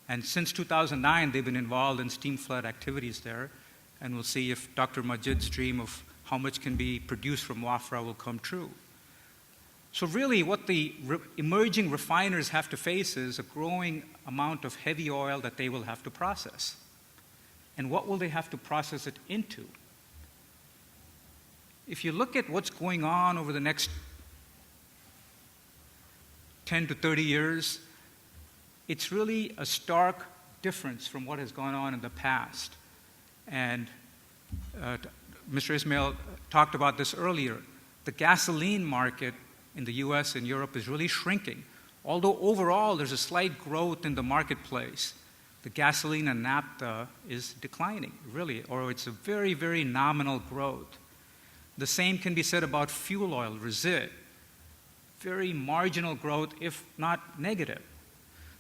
And since 2009, they've been involved in steam flood activities there. And we'll see if Dr. Majid's dream of how much can be produced from Wafra will come true. So really what the emerging refiners have to face is a growing amount of heavy oil that they will have to process. And what will they have to process it into? If you look at what's going on over the next 10 to 30 years, it's really a stark difference from what has gone on in the past. And Mr. Ismail talked about this earlier. The gasoline market in the US and Europe is really shrinking. Although overall there's a slight growth in the marketplace, the gasoline and naphtha is declining, really, or it's a very, very nominal growth. The same can be said about fuel oil, resid. Very marginal growth, if not negative.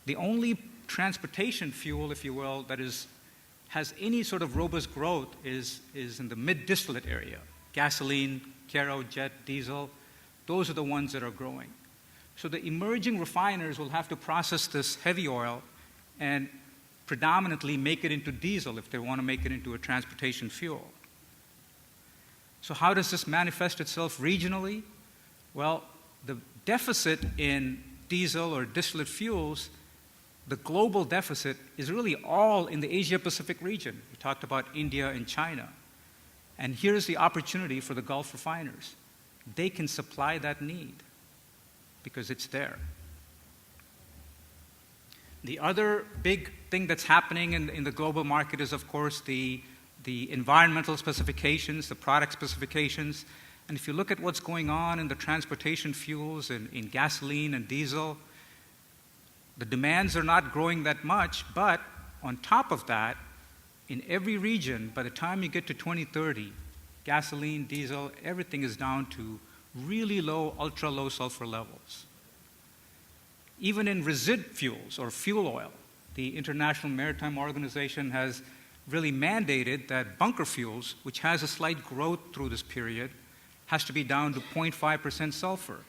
The only transportation fuel, if you will, that has any sort of robust growth is in the mid-distillate area. Gasoline, kero, jet, diesel, those are the ones that are growing. So the emerging refiners will have to process this heavy oil and predominantly make it into diesel if they want to make it into a transportation fuel. So how does this manifest itself regionally? Well, the deficit in diesel or distillate fuels, the global deficit is really all in the Asia-Pacific region. We talked about India and China. And here's the opportunity for the Gulf refiners. They can supply that need because it's there. The other big thing that's happening in the global market is, of course, the environmental specifications, the product specifications. And if you look at what's going on in the transportation fuels, in gasoline and diesel, the demands are not growing that much, but on top of that, in every region, by the time you get to 2030, gasoline, diesel, everything is down to really low, ultra-low sulfur levels. Even in resid fuels or fuel oil, the International Maritime Organization has really mandated that bunker fuels, which has a slight growth through this period, has to be down to 0.5% sulfur.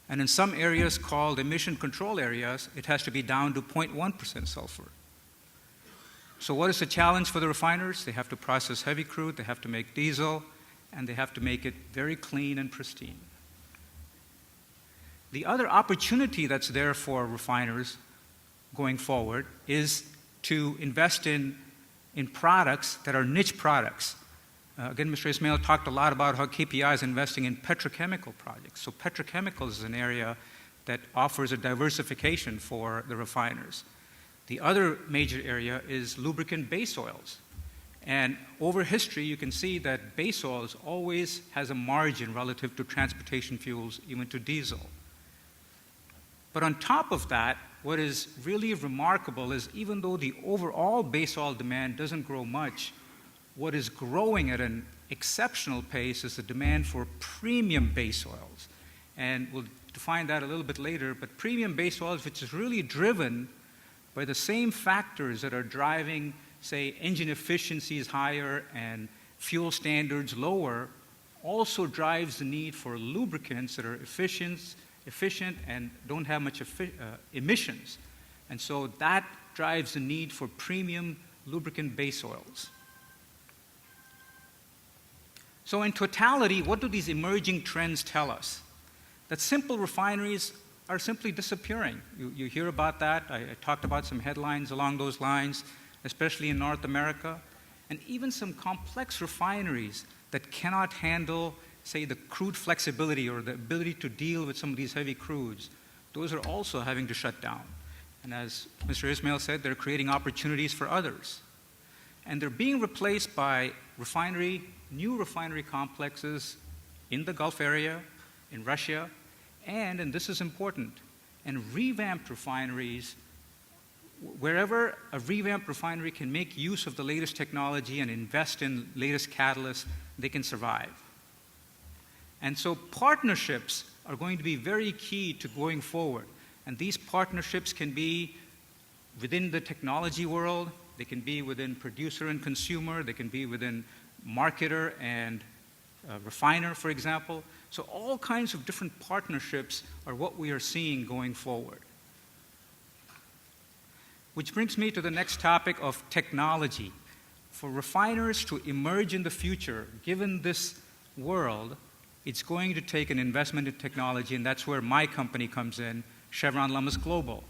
And in some areas called emission control areas, it has to be down to 0.1% sulfur. So what is the challenge for the refiners? They have to process heavy crude, they have to make diesel, and they have to make it very clean and pristine. The other opportunity that's there for refiners going forward is to invest in products that are niche products. Again, Mr. Ismail talked a lot about how KPI is investing in petrochemical projects. So petrochemicals is an area that offers a diversification for the refiners. The other major area is lubricant base oils. And over history, you can see that base oils always has a margin relative to transportation fuels, even to diesel. But on top of that, what is really remarkable is even though the overall base oil demand doesn't grow much, what is growing at an exceptional pace is the demand for premium base oils. And we'll define that a little bit later, but premium base oils, which is really driven by the same factors that are driving, say, engine efficiencies higher and fuel standards lower, also drives the need for lubricants that are efficient and don't have much emissions. And so that drives the need for premium lubricant base oils. So in totality, what do these emerging trends tell us? That simple refineries are simply disappearing. You hear about that. I talked about some headlines along those lines, especially in North America. And even some complex refineries that cannot handle, say, the crude flexibility or the ability to deal with some of these heavy crudes, those are also having to shut down. And as Mr. Ismail said, they're creating opportunities for others. And they're being replaced by new refinery complexes in the Gulf area, in Russia, and this is important, and revamped refineries. Wherever a revamped refinery can make use of the latest technology and invest in latest catalysts, they can survive. And so partnerships are going to be very key to going forward. And these partnerships can be within the technology world, they can be within producer and consumer, they can be within marketer and refiner, for example. So all kinds of different partnerships are what we are seeing going forward. Which brings me to the next topic of technology. For refiners to emerge in the future, given this world, it's going to take an investment in technology, and that's where my company comes in, Chevron Lummus Global.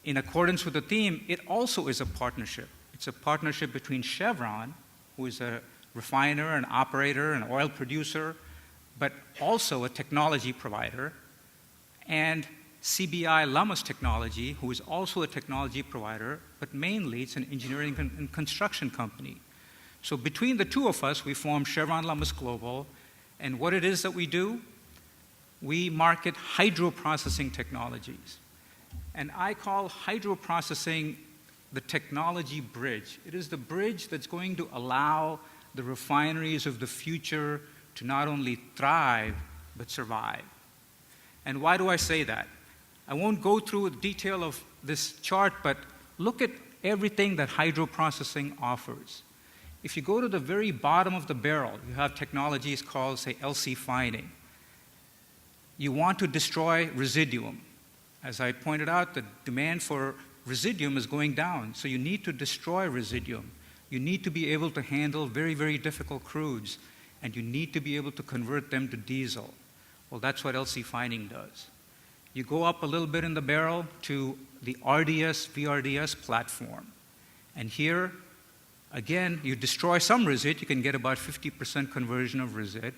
In accordance with the theme, it also is a partnership. It's a partnership between Chevron, who is a refiner, an operator, an oil producer, but also a technology provider, and CBI Lummus Technology, who is also a technology provider, but mainly it's an engineering and construction company. So between the two of us, we form Chevron Lummus Global, and what it is that we do, we market hydroprocessing technologies. And I call hydroprocessing the technology bridge. It is the bridge that's going to allow the refineries of the future to not only thrive, but survive. And why do I say that? I won't go through the detail of this chart, but look at everything that hydroprocessing offers. If you go to the very bottom of the barrel, you have technologies called, say, LC fining. You want to destroy residuum. As I pointed out, the demand for residuum is going down, so you need to destroy residuum. You need to be able to handle very, very difficult crudes, and you need to be able to convert them to diesel. Well, that's what LC fining does. You go up a little bit in the barrel to the RDS, VRDS platform. And here, again, you destroy some resid, you can get about 50% conversion of resid,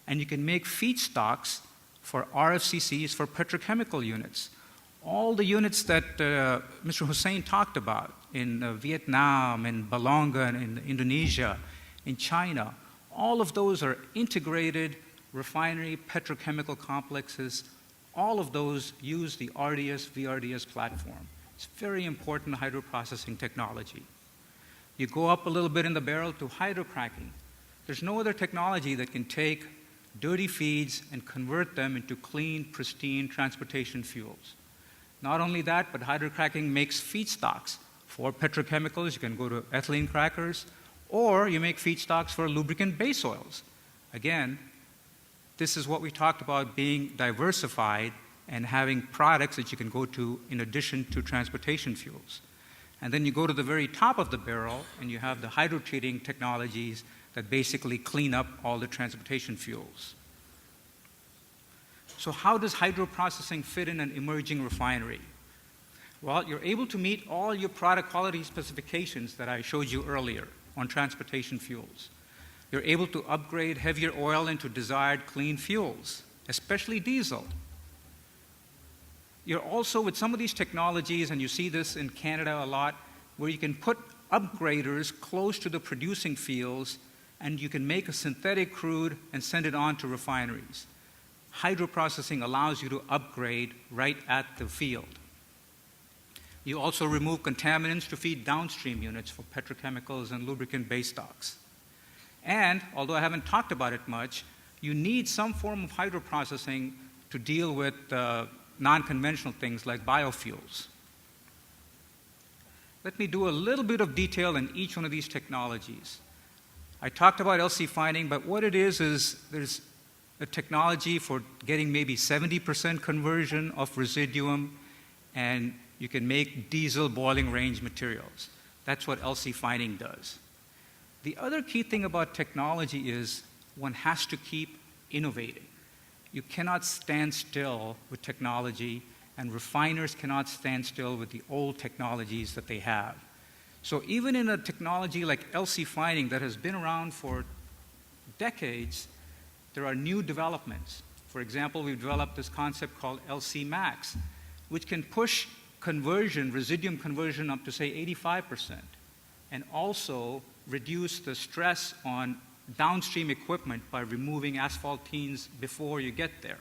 and you can make feedstocks for RFCCs for petrochemical units. All the units that Mr. Hussain talked about in Vietnam, in Balonga, in Indonesia, in China, all of those are integrated refinery petrochemical complexes. All of those use the RDS, VRDS platform. It's very important hydroprocessing technology. You go up a little bit in the barrel to hydrocracking. There's no other technology that can take dirty feeds and convert them into clean, pristine transportation fuels. Not only that, but hydrocracking makes feedstocks for petrochemicals. You can go to ethylene crackers, or you make feedstocks for lubricant base oils. Again, this is what we talked about, being diversified and having products that you can go to in addition to transportation fuels. And then you go to the very top of the barrel, and you have the hydrotreating technologies that basically clean up all the transportation fuels. So how does hydroprocessing fit in an emerging refinery? Well, you're able to meet all your product quality specifications that I showed you earlier on transportation fuels. You're able to upgrade heavier oil into desired clean fuels, especially diesel. You're also, with some of these technologies, and you see this in Canada a lot, where you can put upgraders close to the producing fields, and you can make a synthetic crude and send it on to refineries. Hydroprocessing allows you to upgrade right at the field. You also remove contaminants to feed downstream units for petrochemicals and lubricant base stocks. And, although I haven't talked about it much, you need some form of hydroprocessing to deal with non-conventional things like biofuels. Let me do a little bit of detail in each one of these technologies. I talked about LC fining, but what it is there's a technology for getting maybe 70% conversion of residuum, and you can make diesel boiling range materials. That's what LC fining does. The other key thing about technology is one has to keep innovating. You cannot stand still with technology, and refiners cannot stand still with the old technologies that they have. So even in a technology like LC fining that has been around for decades, there are new developments. For example, we've developed this concept called LC Max, which can push conversion, residuum conversion, up to, say, 85%, and also reduce the stress on downstream equipment by removing asphaltenes before you get there.